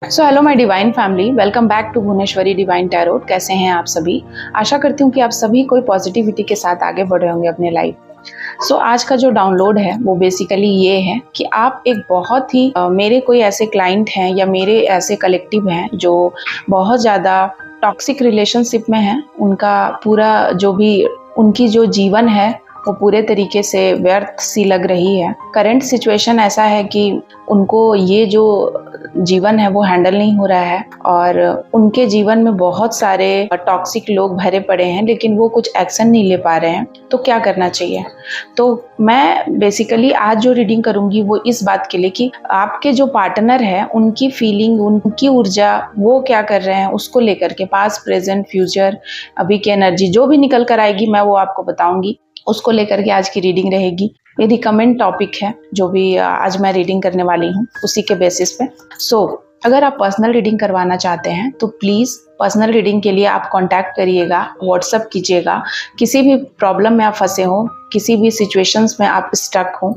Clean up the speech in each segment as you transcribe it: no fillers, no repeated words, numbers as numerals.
So hello my divine family, welcome back to Bhuvaneshwari divine tarot. कैसे हैं आप सभी? आशा करती हूँ कि आप सभी कोई पॉजिटिविटी के साथ आगे बढ़ रहे होंगे अपने लाइफ। सो आज का जो डाउनलोड है वो बेसिकली ये है कि आप एक बहुत ही मेरे कोई ऐसे क्लाइंट हैं या मेरे ऐसे कलेक्टिव हैं जो बहुत ज़्यादा टॉक्सिक रिलेशनशिप में हैं। उनका पूरा जो भी उनकी जो जीवन है वो पूरे तरीके से व्यर्थ सी लग रही है। करंट सिचुएशन ऐसा है कि उनको ये जो जीवन है वो हैंडल नहीं हो रहा है और उनके जीवन में बहुत सारे टॉक्सिक लोग भरे पड़े हैं, लेकिन वो कुछ एक्शन नहीं ले पा रहे हैं। तो क्या करना चाहिए? तो मैं बेसिकली आज जो रीडिंग करूंगी वो इस बात के लिए कि आपके जो पार्टनर है उनकी फीलिंग, उनकी ऊर्जा, वो क्या कर रहे हैं उसको लेकर के पास्ट, प्रेजेंट, फ्यूचर, अभी की एनर्जी जो भी निकल कर आएगी मैं वो आपको बताऊंगी। उसको लेकर के आज की रीडिंग रहेगी। ये रिकमेंड टॉपिक है जो भी आज मैं रीडिंग करने वाली हूँ उसी के बेसिस पे। सो अगर आप पर्सनल रीडिंग करवाना चाहते हैं तो प्लीज़ पर्सनल रीडिंग के लिए आप कांटेक्ट करिएगा, व्हाट्सअप कीजिएगा। किसी भी प्रॉब्लम में आप फंसे हो, किसी भी सिचुएशंस में आप स्टक हो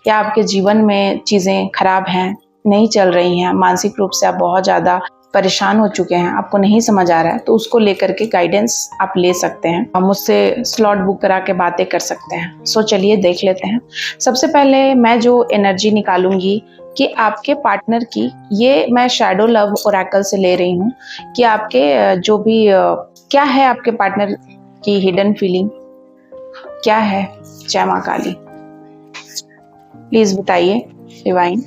या आपके जीवन में चीज़ें खराब हैं, नहीं चल रही हैं, मानसिक रूप से आप बहुत ज़्यादा परेशान हो चुके हैं, आपको नहीं समझ आ रहा है, तो उसको लेकर के गाइडेंस आप ले सकते हैं। हम मुझसे स्लॉट बुक करा के बातें कर सकते हैं। सो चलिए देख लेते हैं। सबसे पहले मैं जो एनर्जी निकालूंगी कि आपके पार्टनर की, ये मैं शैडो लव ओरेकल से ले रही हूँ कि आपके जो भी क्या है आपके पार्टनर की हिडन फीलिंग क्या है। जय माँ काली, प्लीज बताइए डिवाइन।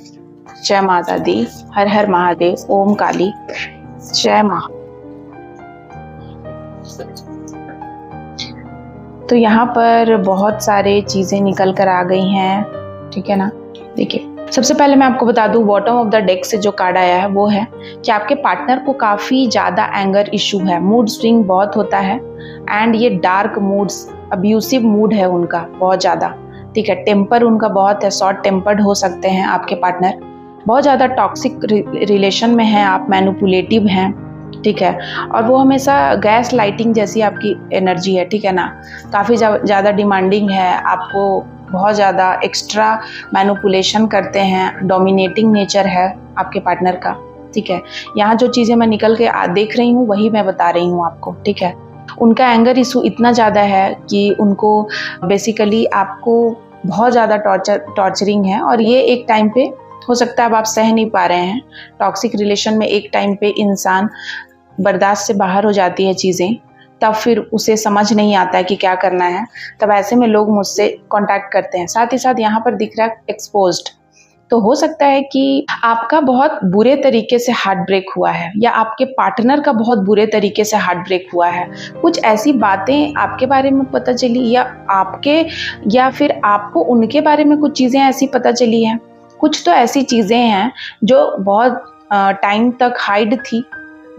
जय माता दी, हर हर महादेव, ओम काली, जय माँ। तो यहाँ पर बहुत सारे चीजें निकल कर आ गई हैं, ठीक है ना। देखिए, सबसे पहले मैं आपको बता दूं, बॉटम ऑफ द डेक से जो कार्ड आया है वो है कि आपके पार्टनर को काफी ज्यादा एंगर इशू है, मूड स्विंग बहुत होता है एंड ये डार्क मूड्स, अब्यूसिव मूड है उनका बहुत ज्यादा, ठीक है। टेम्पर उनका बहुत है, शॉर्ट टेम्पर्ड हो सकते हैं आपके पार्टनर, बहुत ज़्यादा टॉक्सिक रिलेशन में हैं आप, मैनिपुलेटिव हैं, ठीक है। और वो हमेशा गैस लाइटिंग जैसी आपकी एनर्जी है, ठीक है ना। काफ़ी ज़्यादा डिमांडिंग है, आपको बहुत ज़्यादा एक्स्ट्रा मैनिपुलेशन करते हैं, डोमिनेटिंग नेचर है आपके पार्टनर का, ठीक है। यहाँ जो चीज़ें मैं निकल के देख रही हूँ वही मैं बता रही हूँ आपको, ठीक है। उनका एंगर इशू इतना ज़्यादा है कि उनको बेसिकली आपको बहुत ज़्यादा टॉर्चरिंग है और ये एक टाइम पे हो सकता है अब आप सह नहीं पा रहे हैं। टॉक्सिक रिलेशन में एक टाइम पे इंसान बर्दाश्त से बाहर हो जाती है चीज़ें, तब फिर उसे समझ नहीं आता है कि क्या करना है, तब ऐसे में लोग मुझसे कांटेक्ट करते हैं। साथ ही साथ यहाँ पर दिख रहा है एक्सपोज्ड। तो हो सकता है कि आपका बहुत बुरे तरीके से हार्ट ब्रेक हुआ है या आपके पार्टनर का बहुत बुरे तरीके से हार्ट ब्रेक हुआ है। कुछ ऐसी बातें आपके बारे में पता चली या फिर आपको उनके बारे में कुछ चीज़ें ऐसी पता चली हैं। कुछ तो ऐसी चीज़ें हैं जो बहुत टाइम तक हाइड थी,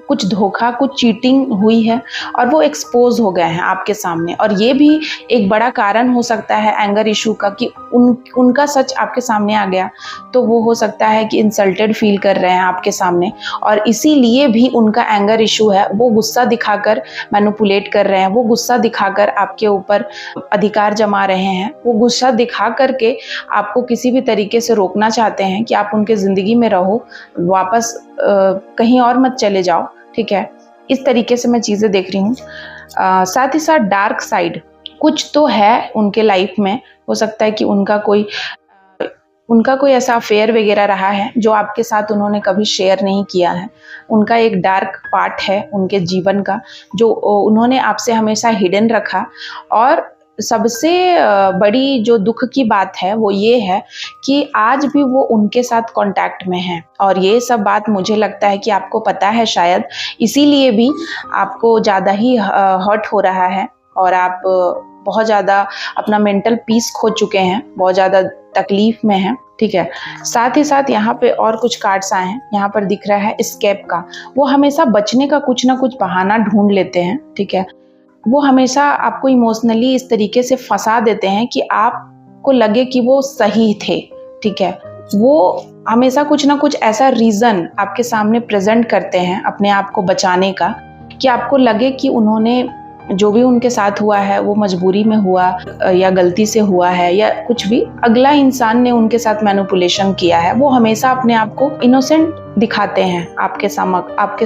कुछ धोखा, कुछ चीटिंग हुई है और वो एक्सपोज हो गए हैं आपके सामने। और ये भी एक बड़ा कारण हो सकता है एंगर इशू का कि उनका सच आपके सामने आ गया, तो वो हो सकता है कि इंसल्टेड फील कर रहे हैं आपके सामने और इसीलिए भी उनका एंगर इशू है। वो गुस्सा दिखाकर मैनिपुलेट कर रहे हैं, वो गुस्सा दिखाकर आपके ऊपर अधिकार जमा रहे हैं, वो गुस्सा दिखा करके आपको किसी भी तरीके से रोकना चाहते हैं कि आप उनके ज़िंदगी में रहो, वापस कहीं और मत चले जाओ, ठीक है। इस तरीके से मैं चीज़ें देख रही हूँ। साथ ही साथ डार्क साइड कुछ तो है उनके लाइफ में। हो सकता है कि उनका कोई ऐसा अफेयर वगैरह रहा है जो आपके साथ उन्होंने कभी शेयर नहीं किया है। उनका एक डार्क पार्ट है उनके जीवन का जो उन्होंने आपसे हमेशा हिडन रखा। और सबसे बड़ी जो दुख की बात है वो ये है कि आज भी वो उनके साथ कांटेक्ट में है और ये सब बात मुझे लगता है कि आपको पता है शायद, इसीलिए भी आपको ज़्यादा ही हर्ट हो रहा है और आप बहुत ज़्यादा अपना मेंटल पीस खो चुके हैं, बहुत ज़्यादा तकलीफ में हैं, ठीक है। साथ ही साथ यहाँ पे और कुछ कार्ड्स आए हैं। यहाँ पर दिख रहा है एस्केप का। वो हमेशा बचने का कुछ ना कुछ बहाना ढूंढ लेते हैं, ठीक है। वो हमेशा आपको इमोशनली इस तरीके से फंसा देते हैं कि आपको लगे कि वो सही थे, ठीक है। वो हमेशा कुछ ना कुछ ऐसा रीज़न आपके सामने प्रेजेंट करते हैं अपने आप को बचाने का कि आपको लगे कि उन्होंने जो भी उनके साथ हुआ है वो मजबूरी में हुआ या गलती से हुआ है या कुछ भी, अगला इंसान ने उनके साथ मैनिपुलेशन किया है, वो हमेशा अपने आप को इनोसेंट दिखाते हैं आपके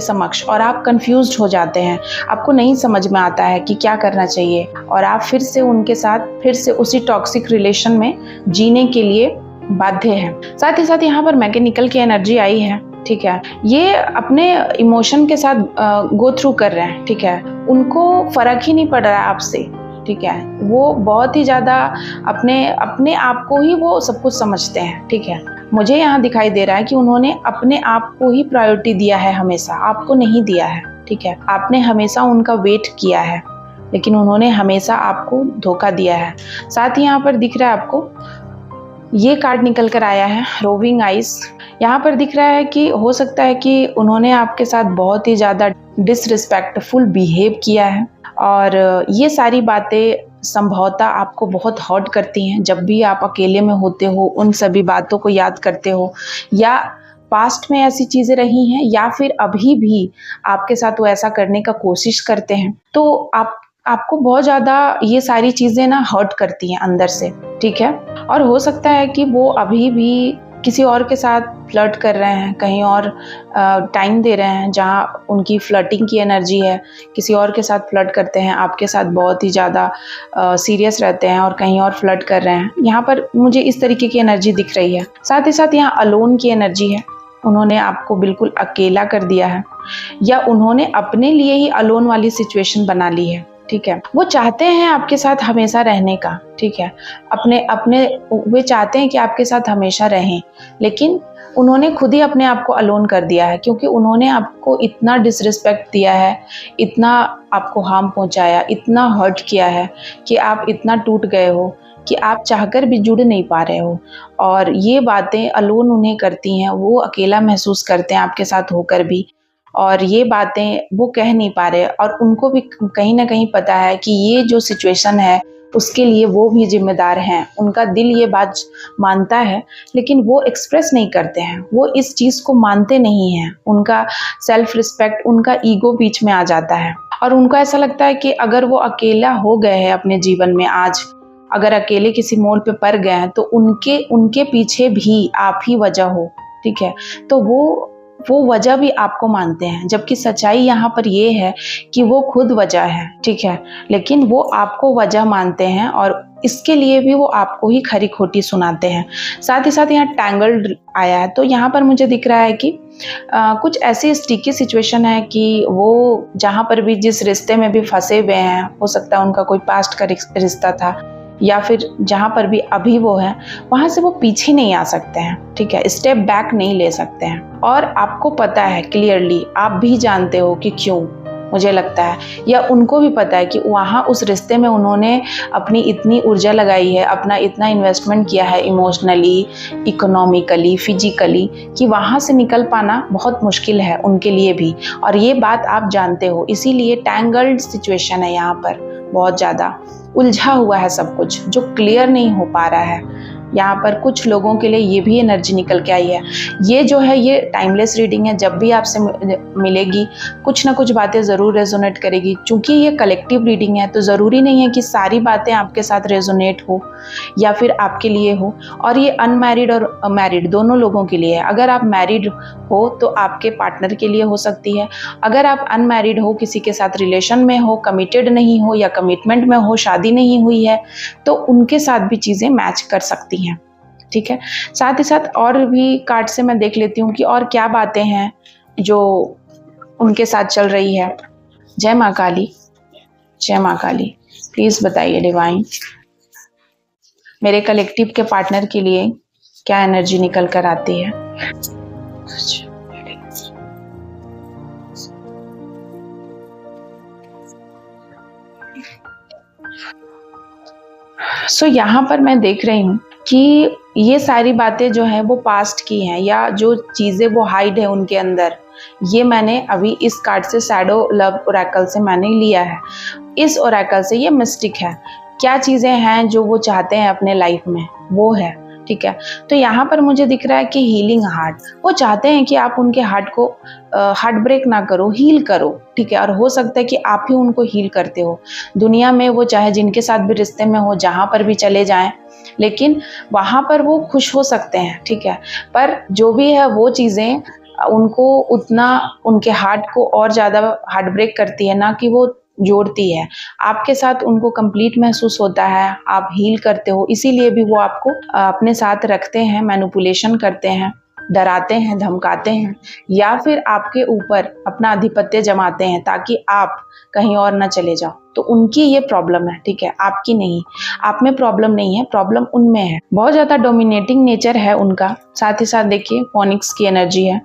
समक्ष, और आप कंफ्यूज्ड हो जाते हैं, आपको नहीं समझ में आता है कि क्या करना चाहिए, और आप फिर से उनके साथ फिर से उसी टॉक्सिक रिलेशन में जीने के लिए बाध्य हैं। साथ ही साथ यहाँ पर मैकेनिकल की एनर्जी आई है, ठीक है। ये अपने इमोशन के साथ गो थ्रू कर रहे हैं, ठीक है। उनको फर्क ही नहीं पड़ रहा है आपसे, ठीक है। वो बहुत ही ज़्यादा अपने आप को ही वो सब कुछ समझते हैं, ठीक है। मुझे यहाँ दिखाई दे रहा है कि उन्होंने अपने आप को ही प्रायोरिटी दिया है, हमेशा आपको नहीं दिया है, ठीक है। आपने हमेशा उनका वेट किया है, लेकिन उन्होंने हमेशा आपको धोखा दिया है। साथ ही यहाँ पर दिख रहा है आपको ये कार्ड निकल कर आया है, रोविंग आइज। यहाँ पर दिख रहा है कि हो सकता है कि उन्होंने आपके साथ बहुत ही ज़्यादा डिसरिस्पेक्टफुल बिहेव किया है, और ये सारी बातें संभवतः आपको बहुत हर्ट करती हैं। जब भी आप अकेले में होते हो, उन सभी बातों को याद करते हो, या पास्ट में ऐसी चीज़ें रही हैं या फिर अभी भी आपके साथ वो ऐसा करने का कोशिश करते हैं, तो आपको बहुत ज़्यादा ये सारी चीज़ें ना हर्ट करती हैं अंदर से, ठीक है। और हो सकता है कि वो अभी भी किसी और के साथ फ्लर्ट कर रहे हैं, कहीं और टाइम दे रहे हैं जहाँ उनकी फ्लर्टिंग की एनर्जी है, किसी और के साथ फ्लर्ट करते हैं, आपके साथ बहुत ही ज़्यादा सीरियस रहते हैं और कहीं और फ्लर्ट कर रहे हैं। यहाँ पर मुझे इस तरीके की एनर्जी दिख रही है। साथ ही साथ यहाँ अलोन की एनर्जी है, उन्होंने आपको बिल्कुल अकेला कर दिया है, या उन्होंने अपने लिए ही अलोन वाली सिचुएशन बना ली है, ठीक है। वो चाहते हैं आपके साथ हमेशा रहने का, ठीक है। वे चाहते हैं कि आपके साथ हमेशा रहें, लेकिन उन्होंने खुद ही अपने आप को अलोन कर दिया है, क्योंकि उन्होंने आपको इतना डिसरिस्पेक्ट दिया है, इतना आपको हार्म पहुंचाया, इतना हर्ट किया है कि आप इतना टूट गए हो कि आप चाहकर भी जुड़ नहीं पा रहे हो। और ये बातें अलोन उन्हें करती हैं, वो अकेला महसूस करते हैं आपके साथ होकर भी, और ये बातें वो कह नहीं पा रहे, और उनको भी कहीं ना कहीं पता है कि ये जो सिचुएशन है उसके लिए वो भी जिम्मेदार हैं। उनका दिल ये बात मानता है, लेकिन वो एक्सप्रेस नहीं करते हैं, वो इस चीज़ को मानते नहीं हैं। उनका सेल्फ रिस्पेक्ट, उनका ईगो बीच में आ जाता है, और उनको ऐसा लगता है कि अगर वो अकेला हो गए हैं अपने जीवन में, आज अगर अकेले किसी मोड़ पे पड़ गए हैं, तो उनके पीछे भी आप ही वजह हो, ठीक है। तो वो वजह भी आपको मानते हैं, जबकि सच्चाई यहाँ पर ये है कि वो खुद वजह है, ठीक है। लेकिन वो आपको वजह मानते हैं, और इसके लिए भी वो आपको ही खरी खोटी सुनाते हैं। साथ ही साथ यहाँ टैंगल्ड आया है, तो यहाँ पर मुझे दिख रहा है कि कुछ ऐसी स्टिकी सिचुएशन है कि वो जहाँ पर भी जिस रिश्ते में भी फंसे हुए हैं, हो सकता है उनका कोई पास्ट का रिश्ता था, या फिर जहाँ पर भी अभी वो है वहाँ से वो पीछे नहीं आ सकते हैं, ठीक है। स्टेप बैक नहीं ले सकते हैं, और आपको पता है क्लियरली, आप भी जानते हो कि क्यों, मुझे लगता है, या उनको भी पता है कि वहाँ उस रिश्ते में उन्होंने अपनी इतनी ऊर्जा लगाई है, अपना इतना इन्वेस्टमेंट किया है इमोशनली, इकोनॉमिकली, फिजिकली, कि वहाँ से निकल पाना बहुत मुश्किल है उनके लिए भी, और ये बात आप जानते हो। इसीलिए टैंगल्ड सिचुएशन है यहाँ पर, बहुत ज़्यादा उलझा हुआ है सब कुछ, जो क्लियर नहीं हो पा रहा है। यहाँ पर कुछ लोगों के लिए ये भी एनर्जी निकल के आई है। ये जो है ये टाइमलेस रीडिंग है, जब भी आपसे मिलेगी कुछ ना कुछ बातें ज़रूर रेजोनेट करेगी। चूँकि ये कलेक्टिव रीडिंग है, तो ज़रूरी नहीं है कि सारी बातें आपके साथ रेजोनेट हो या फिर आपके लिए हो, और ये अनमैरिड और मैरिड दोनों लोगों के लिए है। अगर आप मैरिड हो तो आपके पार्टनर के लिए हो सकती है, अगर आप अनमैरिड हो, किसी के साथ रिलेशन में हो, कमिटेड नहीं हो या कमिटमेंट में हो, शादी नहीं हुई है, तो उनके साथ भी चीज़ें मैच कर सकती हैं, ठीक है। साथ ही साथ और भी कार्ड से मैं देख लेती हूँ कि और क्या बातें हैं जो उनके साथ चल रही है। जय माँ काली, जय माँ काली। प्लीज़ बताइए डिवाइन, मेरे कलेक्टिव के पार्टनर के लिए क्या एनर्जी निकल कर आती है। सो यहाँ पर मैं देख रही हूँ कि ये सारी बातें जो है वो पास्ट की हैं, या जो चीज़ें वो हाइड है उनके अंदर, ये मैंने अभी इस कार्ड से, शैडो लव ओरेकल से मैंने लिया है। इस ओरेकल से ये मिस्टिक है, क्या चीज़ें हैं जो वो चाहते हैं अपने लाइफ में, वो है ठीक है। तो यहाँ पर मुझे दिख रहा है कि हीलिंग हार्ट, वो चाहते हैं कि आप उनके हार्ट को हार्ट ब्रेक ना करो, हील करो, ठीक है। और हो सकता है कि आप ही उनको हील करते हो। दुनिया में वो चाहे जिनके साथ भी रिश्ते में हो, जहाँ पर भी चले जाएं, लेकिन वहाँ पर वो खुश हो सकते हैं, ठीक है। पर जो भी है वो चीज़ें उनको उतना उनके हार्ट को और ज़्यादा हार्ट ब्रेक करती है ना कि वो जोड़ती है। आपके साथ उनको कंप्लीट महसूस होता है, आप हील करते हो, इसीलिए भी वो आपको अपने साथ रखते हैं, मैनिपुलेशन करते हैं, डराते हैं, धमकाते हैं, या फिर आपके ऊपर अपना आधिपत्य जमाते हैं ताकि आप कहीं और ना चले जाओ। तो उनकी ये प्रॉब्लम है, ठीक है, आपकी नहीं। आप में प्रॉब्लम नहीं है, प्रॉब्लम उनमें है। बहुत ज़्यादा डोमिनेटिंग नेचर है उनका। साथ ही साथ देखिए फोनिक्स की एनर्जी है,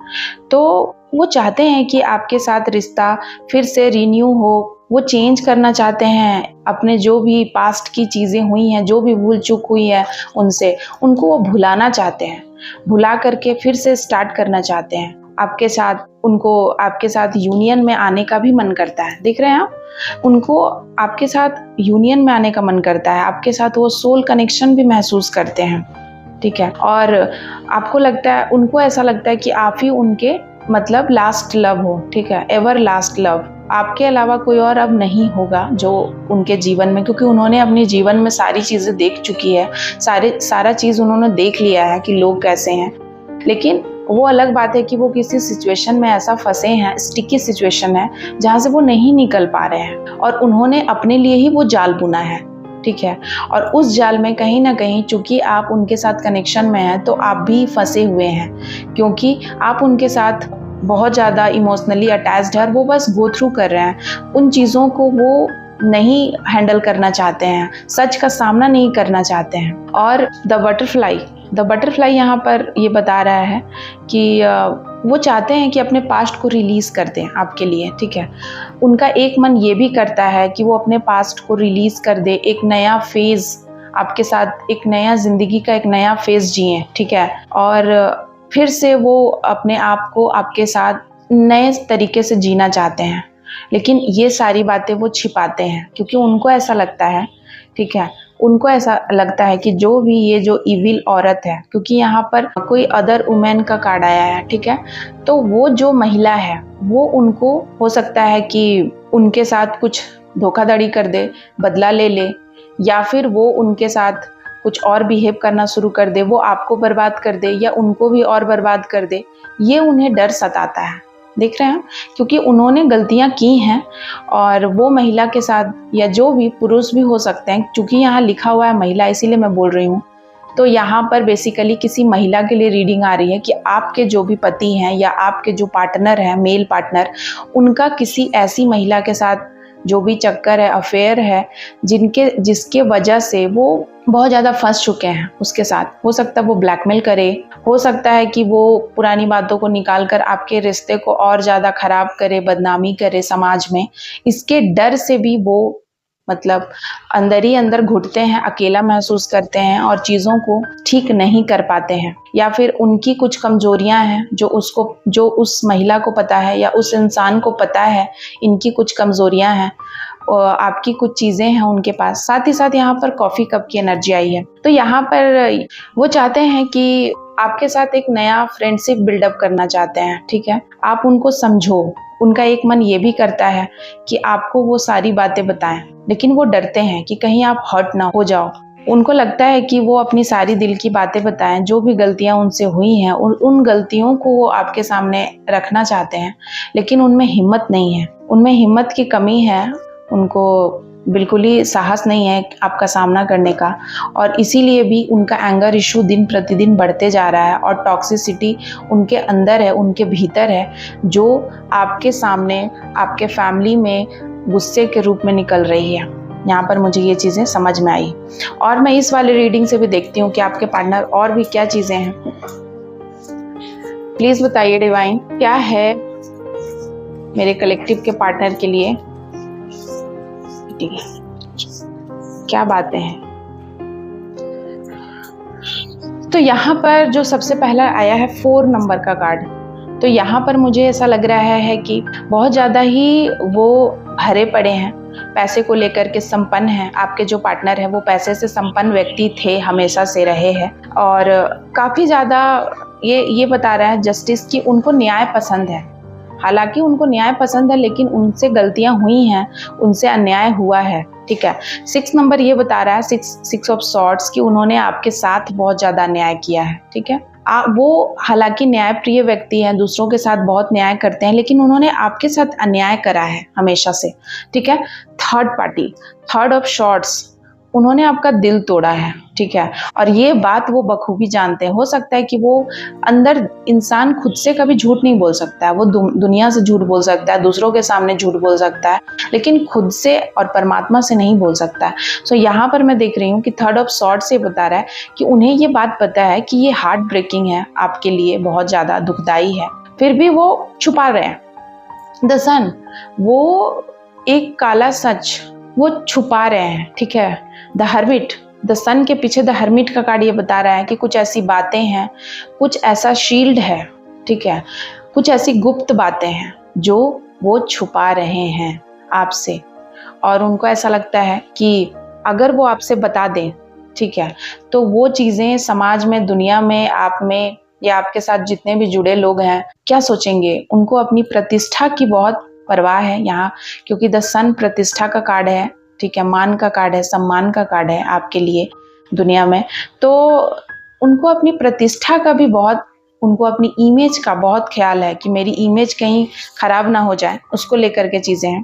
तो वो चाहते हैं कि आपके साथ रिश्ता फिर से रिन्यू हो। वो चेंज करना चाहते हैं अपने जो भी पास्ट की चीज़ें हुई हैं, जो भी भूल चूक हुई है उनसे, उनको वो भुलाना चाहते हैं। भुला करके फिर से स्टार्ट करना चाहते हैं आपके साथ। उनको आपके साथ यूनियन में आने का भी मन करता है, देख रहे हैं आप, उनको आपके साथ यूनियन में आने का मन करता है। आपके साथ वो सोल कनेक्शन भी महसूस करते हैं, ठीक है। और आपको लगता है, उनको ऐसा लगता है कि आप ही उनके मतलब लास्ट लव हो, ठीक है, एवर लास्ट लव। आपके अलावा कोई और अब नहीं होगा जो उनके जीवन में, क्योंकि उन्होंने अपने जीवन में सारी चीज़ें देख चुकी है, सारा चीज़ उन्होंने देख लिया है कि लोग कैसे हैं। लेकिन वो अलग बात है कि वो किसी सिचुएशन में ऐसा फंसे हैं, स्टिकी सिचुएशन है जहाँ से वो नहीं निकल पा रहे हैं, और उन्होंने अपने लिए ही वो जाल बुना है, ठीक है। और उस जाल में कहीं ना कहीं चूंकि आप उनके साथ कनेक्शन में हैं, तो आप भी फंसे हुए हैं, क्योंकि आप उनके साथ बहुत ज़्यादा इमोशनली अटैच्ड है और वो बस गो थ्रू कर रहे हैं। उन चीज़ों को वो नहीं हैंडल करना चाहते हैं, सच का सामना नहीं करना चाहते हैं। और द बटरफ्लाई यहाँ पर ये बता रहा है कि वो चाहते हैं कि अपने पास्ट को रिलीज़ कर दें आपके लिए, ठीक है। उनका एक मन ये भी करता है कि वो अपने पास्ट को रिलीज़ कर दे, एक नया फेज़ आपके साथ, एक नया ज़िंदगी का एक नया फेज़ जिए, ठीक है। और फिर से वो अपने आप को आपके साथ नए तरीके से जीना चाहते हैं। लेकिन ये सारी बातें वो छिपाते हैं, क्योंकि उनको ऐसा लगता है, ठीक है, उनको ऐसा लगता है कि जो भी ये जो इविल औरत है, क्योंकि यहाँ पर कोई अदर वुमेन का कार्ड आया है, ठीक है, तो वो जो महिला है वो उनको हो सकता है कि उनके साथ कुछ धोखाधड़ी कर दे, बदला ले ले, या फिर वो उनके साथ कुछ और बिहेव करना शुरू कर दे, वो आपको बर्बाद कर दे या उनको भी और बर्बाद कर दे। ये उन्हें डर सताता है, देख रहे हैं, क्योंकि उन्होंने गलतियां की हैं। और वो महिला के साथ, या जो भी पुरुष भी हो सकते हैं, क्योंकि यहाँ लिखा हुआ है महिला, इसीलिए मैं बोल रही हूँ। तो यहाँ पर बेसिकली किसी महिला के लिए रीडिंग आ रही है कि आपके जो भी पति हैं या आपके जो पार्टनर हैं, मेल पार्टनर, उनका किसी ऐसी महिला के साथ जो भी चक्कर है, अफेयर है, जिसके वजह से वो बहुत ज़्यादा फंस चुके हैं उसके साथ। हो सकता है वो ब्लैकमेल करे, हो सकता है कि वो पुरानी बातों को निकाल कर आपके रिश्ते को और ज़्यादा खराब करे, बदनामी करे समाज में। इसके डर से भी वो मतलब अंदर ही अंदर घुटते हैं, अकेला महसूस करते हैं और चीज़ों को ठीक नहीं कर पाते हैं। या फिर उनकी कुछ कमजोरियां हैं जो उस महिला को पता है या उस इंसान को पता है, इनकी कुछ कमजोरियां हैं, आपकी कुछ चीज़ें हैं उनके पास। साथ ही साथ यहाँ पर कॉफ़ी कप की एनर्जी आई है, तो यहाँ पर वो चाहते हैं कि आपके साथ एक नया फ्रेंडशिप बिल्डअप करना चाहते हैं, ठीक है। आप उनको समझो, उनका एक मन ये भी करता है कि आपको वो सारी बातें बताएं, लेकिन वो डरते हैं कि कहीं आप हर्ट ना हो जाओ। उनको लगता है कि वो अपनी सारी दिल की बातें बताएं, जो भी गलतियां उनसे हुई हैं, उन गलतियों को वो आपके सामने रखना चाहते हैं, लेकिन उनमें हिम्मत नहीं है, उनमें हिम्मत की कमी है, उनको बिल्कुल ही साहस नहीं है आपका सामना करने का। और इसीलिए भी उनका एंगर इशू दिन प्रतिदिन बढ़ते जा रहा है और टॉक्सिसिटी उनके अंदर है, उनके भीतर है, जो आपके सामने, आपके फैमिली में गुस्से के रूप में निकल रही है। यहाँ पर मुझे ये चीज़ें समझ में आई। और मैं इस वाले रीडिंग से भी देखती हूँ कि आपके पार्टनर और भी क्या चीज़ें हैं। प्लीज़ बताइए डिवाइन, क्या है मेरे कलेक्टिव के पार्टनर के लिए, क्या बातें हैं। तो यहाँ पर जो सबसे पहला आया है 4 नंबर का कार्ड, तो यहाँ पर मुझे ऐसा लग रहा है कि बहुत ज़्यादा ही वो भरे पड़े हैं, पैसे को लेकर के संपन्न हैं। आपके जो पार्टनर है वो पैसे से संपन्न व्यक्ति थे, हमेशा से रहे हैं, और काफ़ी ज़्यादा ये बता रहा है जस्टिस कि उनको न्याय पसंद है। हालांकि उनको न्याय पसंद है, लेकिन उनसे गलतियां हुई हैं, उनसे अन्याय हुआ है, ठीक है। 6 नंबर ये बता रहा है, सिक्स ऑफ सॉर्ड्स, कि उन्होंने आपके साथ बहुत ज़्यादा अन्याय किया है, ठीक है। वो हालांकि न्यायप्रिय व्यक्ति हैं, दूसरों के साथ बहुत न्याय करते हैं, लेकिन उन्होंने आपके साथ अन्याय करा है हमेशा से, ठीक है। Third party, third of shorts, उन्होंने आपका दिल तोड़ा है, ठीक है, और ये बात वो बखूबी जानते हैं। हो सकता है कि वो अंदर इंसान खुद से कभी झूठ नहीं बोल सकता है, वो दुनिया से झूठ बोल सकता है, दूसरों के सामने झूठ बोल सकता है, लेकिन खुद से और परमात्मा से नहीं बोल सकता है। सो यहाँ पर मैं देख रही हूँ कि थर्ड ऑफ सॉर्ड से बता रहा है कि उन्हें ये बात पता है कि ये हार्ट ब्रेकिंग है, आपके लिए बहुत ज़्यादा दुखदाई है, फिर भी वो छुपा रहे हैं। द सन, वो एक काला सच वो छुपा रहे हैं, ठीक है। द हर्मिट, द सन के पीछे द हर्मिट का कार्ड ये बता रहा है कि कुछ ऐसी बातें हैं, कुछ ऐसा शील्ड है, ठीक है, कुछ ऐसी गुप्त बातें हैं जो वो छुपा रहे हैं आपसे, और उनको ऐसा लगता है कि अगर वो आपसे बता दें, ठीक है, तो वो चीज़ें समाज में, दुनिया में, आप में या आपके साथ जितने भी जुड़े लोग हैं क्या सोचेंगे। उनको अपनी प्रतिष्ठा की बहुत परवाह है यहाँ, क्योंकि द सन प्रतिष्ठा का कार्ड है, ठीक है, मान का कार्ड है, सम्मान का कार्ड है आपके लिए दुनिया में। तो उनको अपनी प्रतिष्ठा का भी बहुत, उनको अपनी इमेज का बहुत ख्याल है कि मेरी इमेज कहीं खराब ना हो जाए, उसको लेकर के चीज़ें हैं।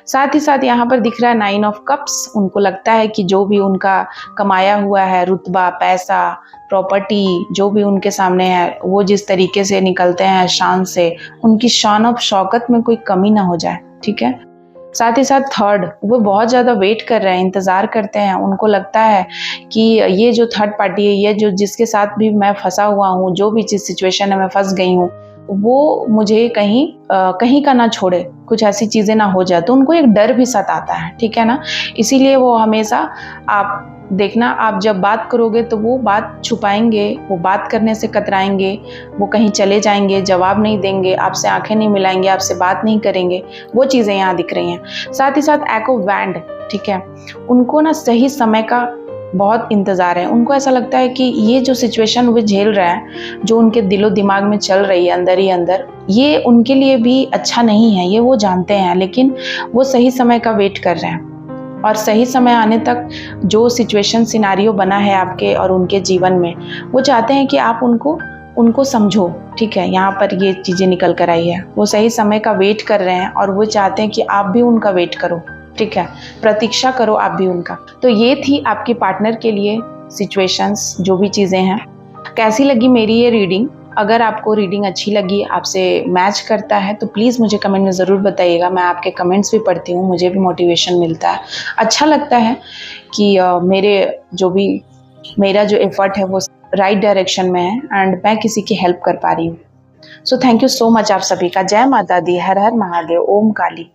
साथ ही साथ यहाँ पर दिख रहा है 9 ऑफ कप्स, उनको लगता है कि जो भी उनका कमाया हुआ है, रुतबा, पैसा, प्रॉपर्टी, जो भी उनके सामने है, वो जिस तरीके से निकलते हैं शान से, उनकी शान और शौकत में कोई कमी ना हो जाए, ठीक है। साथ ही साथ थर्ड, वो बहुत ज़्यादा वेट कर रहे हैं, इंतज़ार करते हैं। उनको लगता है कि ये जो थर्ड पार्टी है, ये जो जिसके साथ भी मैं फंसा हुआ हूँ, जो भी चीज़ सिचुएशन है मैं फंस गई हूँ, वो मुझे कहीं का ना छोड़े, कुछ ऐसी चीज़ें ना हो जाए, तो उनको एक डर भी सताता है, ठीक है ना। इसीलिए वो हमेशा, आप देखना, आप जब बात करोगे तो वो बात छुपाएंगे, वो बात करने से कतराएंगे, वो कहीं चले जाएंगे, जवाब नहीं देंगे, आपसे आंखें नहीं मिलाएंगे, आपसे बात नहीं करेंगे, वो चीज़ें यहाँ दिख रही हैं। साथ ही साथ एको वैंड, ठीक है, उनको ना सही समय का बहुत इंतज़ार है। उनको ऐसा लगता है कि ये जो सिचुएशन वो झेल रहे हैं, जो उनके दिलो दिमाग में चल रही है अंदर ही अंदर, ये उनके लिए भी अच्छा नहीं है, ये वो जानते हैं, लेकिन वो सही समय का वेट कर रहे हैं, और सही समय आने तक जो सिचुएशन सिनारियो बना है आपके और उनके जीवन में, वो चाहते हैं कि आप उनको समझो, ठीक है। यहाँ पर ये चीज़ें निकल कर आई है, वो सही समय का वेट कर रहे हैं, और वो चाहते हैं कि आप भी उनका वेट करो, ठीक है, प्रतीक्षा करो आप भी उनका। तो ये थी आपके पार्टनर के लिए सिचुएशंस, जो भी चीज़ें हैं। कैसी लगी मेरी ये रीडिंग? अगर आपको रीडिंग अच्छी लगी, आपसे मैच करता है, तो प्लीज़ मुझे कमेंट में ज़रूर बताइएगा। मैं आपके कमेंट्स भी पढ़ती हूँ, मुझे भी मोटिवेशन मिलता है, अच्छा लगता है कि मेरा जो एफर्ट है वो राइट डायरेक्शन में है, एंड मैं किसी की हेल्प कर पा रही हूँ। So thank you so much आप सभी का। जय माता दी, हर हर महादेव, ओम काली।